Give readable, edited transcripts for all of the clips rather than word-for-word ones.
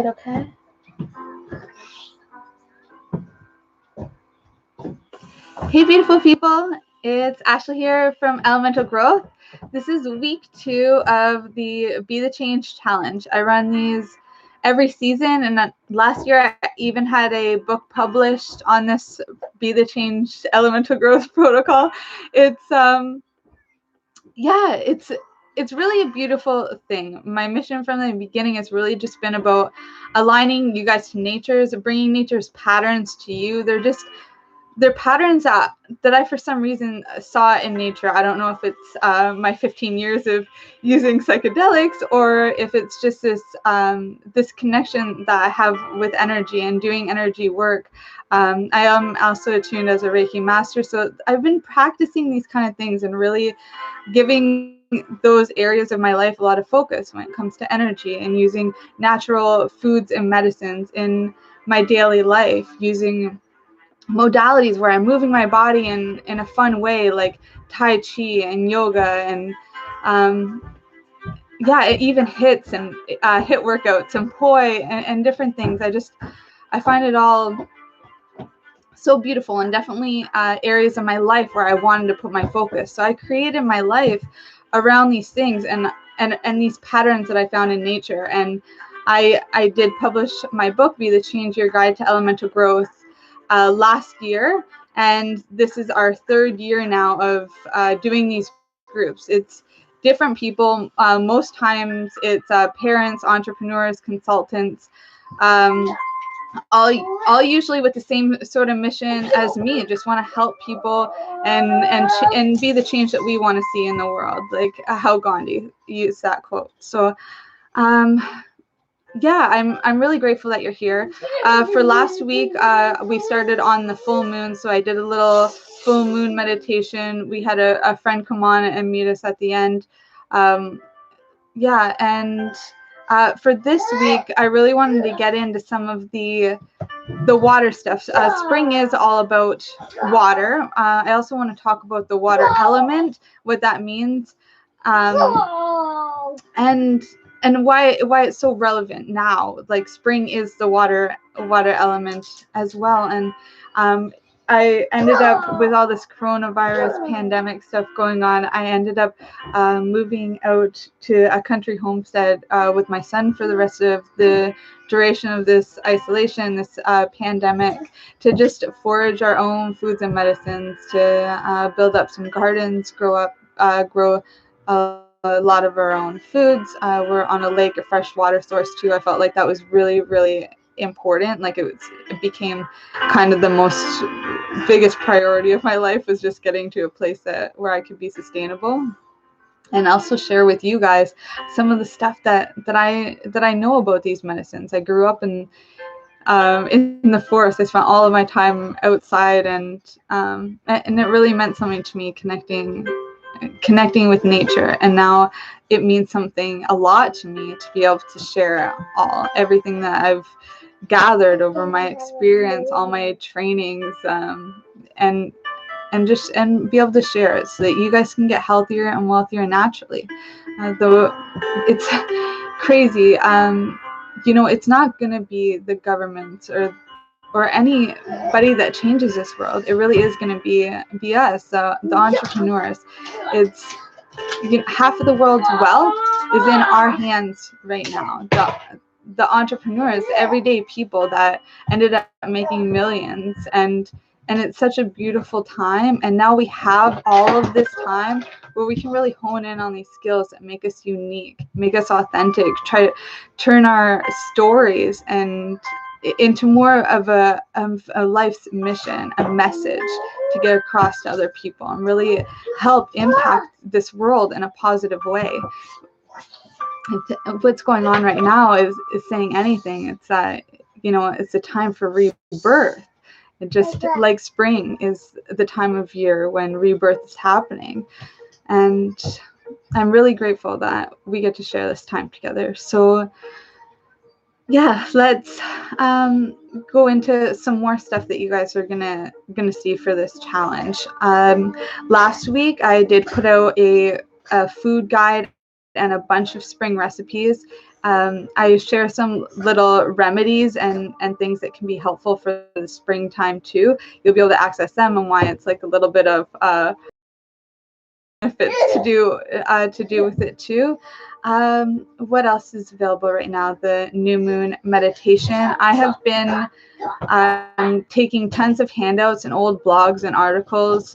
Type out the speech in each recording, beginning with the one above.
quiet, okay? Hey, beautiful people. It's Ashley here from Elemental Growth. This is week 2 of the Be the Change Challenge. I run these every season, and last year I even had a book published on this Be the Change Elemental Growth protocol. It's really a beautiful thing. My mission from the beginning has really just been about aligning you guys to nature's, bringing nature's patterns to you. They're patterns that I, for some reason, saw in nature. I don't know if it's my 15 years of using psychedelics, or if it's just this connection that I have with energy and doing energy work. I am also attuned as a Reiki Master, so I've been practicing these kind of things and really giving those areas of my life a lot of focus when it comes to energy, and using natural foods and medicines in my daily life, using modalities where I'm moving my body in a fun way, like Tai Chi and yoga, and it even hits and hit workouts and poi and different things. I find it all so beautiful, and definitely areas of my life where I wanted to put my focus. So I created my life around these things and these patterns that I found in nature. And I did publish my book, Be the Change, Your Guide to Elemental Growth, last year, and this is our 3rd year now of doing these groups. It's different people. Most times it's parents, entrepreneurs, consultants, all usually with the same sort of mission as me. Just want to help people and be the change that we want to see in the world, like how Gandhi used that quote. So I'm really grateful that you're here. For last week, we started on the full moon, so I did a little full moon meditation. We had a friend come on and meet us at the end. For this week, I really wanted to get into some of the water stuff. Spring is all about water. I also want to talk about the water element, what that means, and why it's so relevant now. Like, spring is the water element as well. And I ended up, with all this coronavirus pandemic stuff going on, I ended up moving out to a country homestead with my son for the rest of the duration of this isolation, this pandemic, to just forage our own foods and medicines, to build up some gardens, grow a lot of our own foods. We're on a lake, a fresh water source too. I felt like that was really, really important. Like, it became kind of the biggest priority of my life, was just getting to a place where I could be sustainable, and also share with you guys some of the stuff that I know about these medicines. I grew up in the forest. I spent all of my time outside, and it really meant something to me, connecting with nature. And now it means a lot to me to be able to share everything that I've gathered over my experience, all my trainings, and be able to share it so that you guys can get healthier and wealthier naturally. Though it's crazy, it's not going to be the government or anybody that changes this world. It really is going to be us, the entrepreneurs. It's half of the world's wealth is in our hands right now. The entrepreneurs, everyday people that ended up making millions, and it's such a beautiful time. And now we have all of this time where we can really hone in on these skills that make us unique, make us authentic, try to turn our stories and into more of a life's mission, a message to get across to other people, and really help impact this world in a positive way. What's going on right now is saying anything. It's that, it's a time for rebirth. It just, like spring is the time of year when rebirth is happening. And I'm really grateful that we get to share this time together. So let's go into some more stuff that you guys are gonna see for this challenge. Last week I did put out a food guide and a bunch of spring recipes. I share some little remedies and things that can be helpful for the springtime too. You'll be able to access them, and why it's like a little bit of benefits to do with it too. What else is available right now? The new moon meditation. I have been taking tons of handouts and old blogs and articles.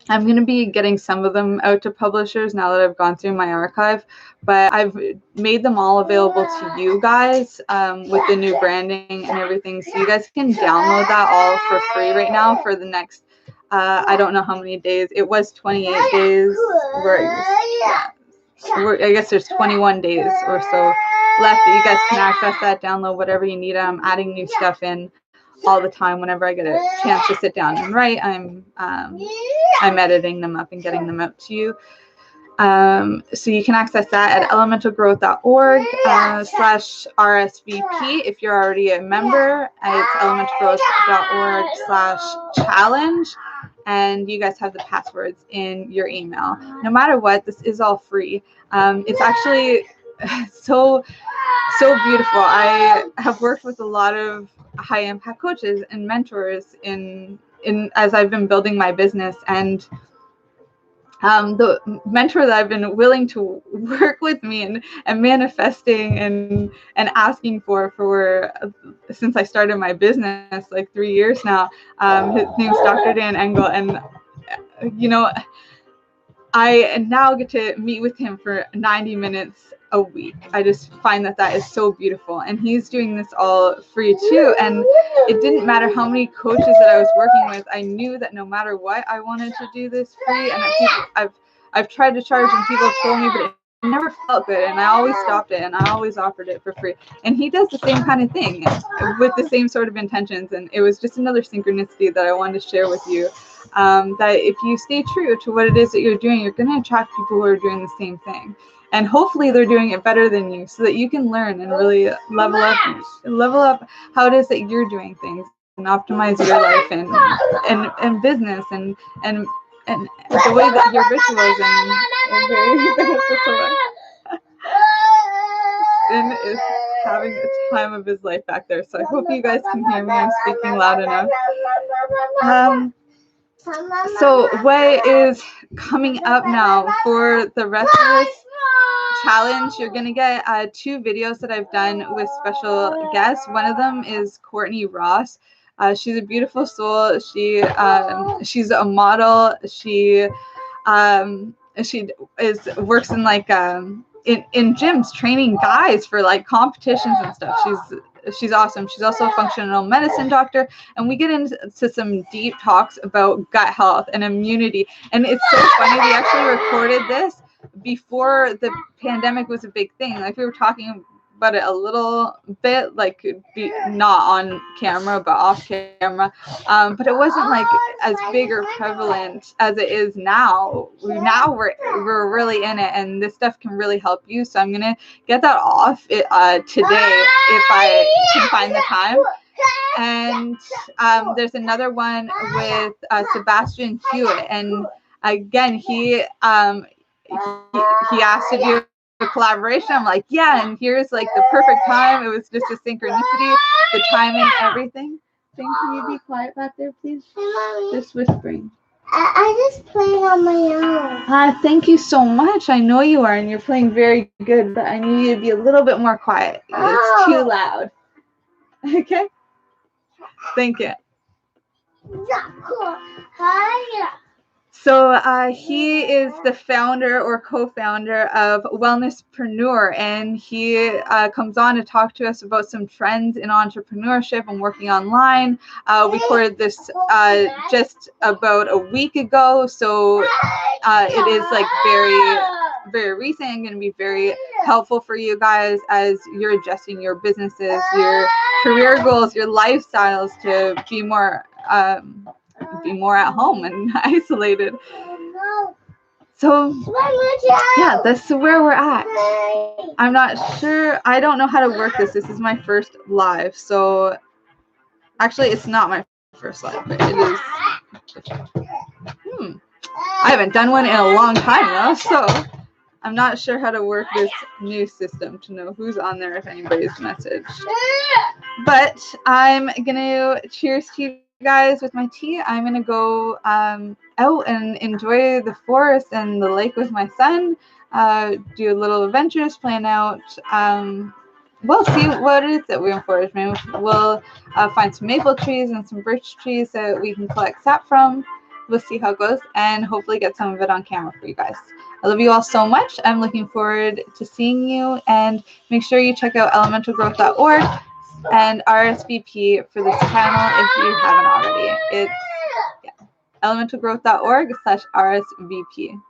I'm going to be getting some of them out to publishers now that I've gone through my archive, but I've made them all available to you guys with the new branding and everything. So you guys can download that all for free right now for the next, I don't know how many days. It was 28 days. I guess there's 21 days or so left that you guys can access that, download whatever you need. I'm adding new stuff in all the time. Whenever I get a chance to sit down and write, I'm editing them up and getting them out to you. So you can access that at elementalgrowth.org/RSVP if you're already a member. It's elementalgrowth.org/challenge, and you guys have the passwords in your email. No matter what, this is all free. It's actually so beautiful. I have worked with a lot of high impact coaches and mentors in as I've been building my business, and the mentor that I've been willing to work with me and manifesting and asking for since I started my business like 3 years now. His name's Dr. Dan Engel, and I now get to meet with him for 90 minutes a week. I just find that is so beautiful, and he's doing this all free too. And it didn't matter how many coaches that I was working with. I knew that no matter what, I wanted to do this free. And I've tried to charge, and people have told me, but it never felt good. And I always stopped it, and I always offered it for free. And he does the same kind of thing with the same sort of intentions. And it was just another synchronicity that I wanted to share with you. That if you stay true to what it is that you're doing, you're going to attract people who are doing the same thing. And hopefully they're doing it better than you, so that you can learn and really level up how it is that you're doing things and optimize your life and business and the way that your rituals and very beneficial. Finn is having the time of his life back there, so I hope you guys can hear me. I'm speaking loud enough. So what is coming up now for the rest of this challenge? You're going to get 2 videos that I've done with special guests. One of them is Courtney Ross. She's a beautiful soul. She's a model. She works in like in gyms training guys for like competitions and stuff. She's awesome. She's also a functional medicine doctor, and we get into some deep talks about gut health and immunity. And it's so funny, we actually recorded this before the pandemic was a big thing. Like, we were talking about it a little bit, like not on camera but off camera, but it wasn't like as big or prevalent as it is now. We're really in it, and this stuff can really help you. So I'm gonna get that off today if I can find the time. And there's another one with Sebastian Hewitt, and again he asked to do a collaboration. I'm like, yeah, and here's like the perfect time. It was just a synchronicity, the timing, everything. Can you be quiet back there, please? Just whispering. I just playing on my own. Thank you so much. I know you are, and you're playing very good, but I need you to be a little bit more quiet. It's too loud. Okay? Thank you. So he is the founder or co-founder of Wellnesspreneur, and he comes on to talk to us about some trends in entrepreneurship and working online. We recorded this just about a week ago, so it is like very, very recent and going to be very helpful for you guys as you're adjusting your businesses, your career goals, your lifestyles to be more at home and isolated. So yeah, that's where we're at. I'm not sure. I don't know how to work this. This is my first live. So actually, it's not my first live, but it is. I haven't done one in a long time though. So I'm not sure how to work this new system to know who's on there if anybody's messaged. But I'm going to cheers to you guys with my tea. I'm going to go out and enjoy the forest and the lake with my son, do little adventures, plan out. We'll see what it is that we're in forest. Maybe we'll find some maple trees and some birch trees that we can collect sap from. We'll see how it goes and hopefully get some of it on camera for you guys. I love you all so much. I'm looking forward to seeing you, and make sure you check out elementalgrowth.org and RSVP for this channel if you haven't already. It's elementalgrowth.org/RSVP.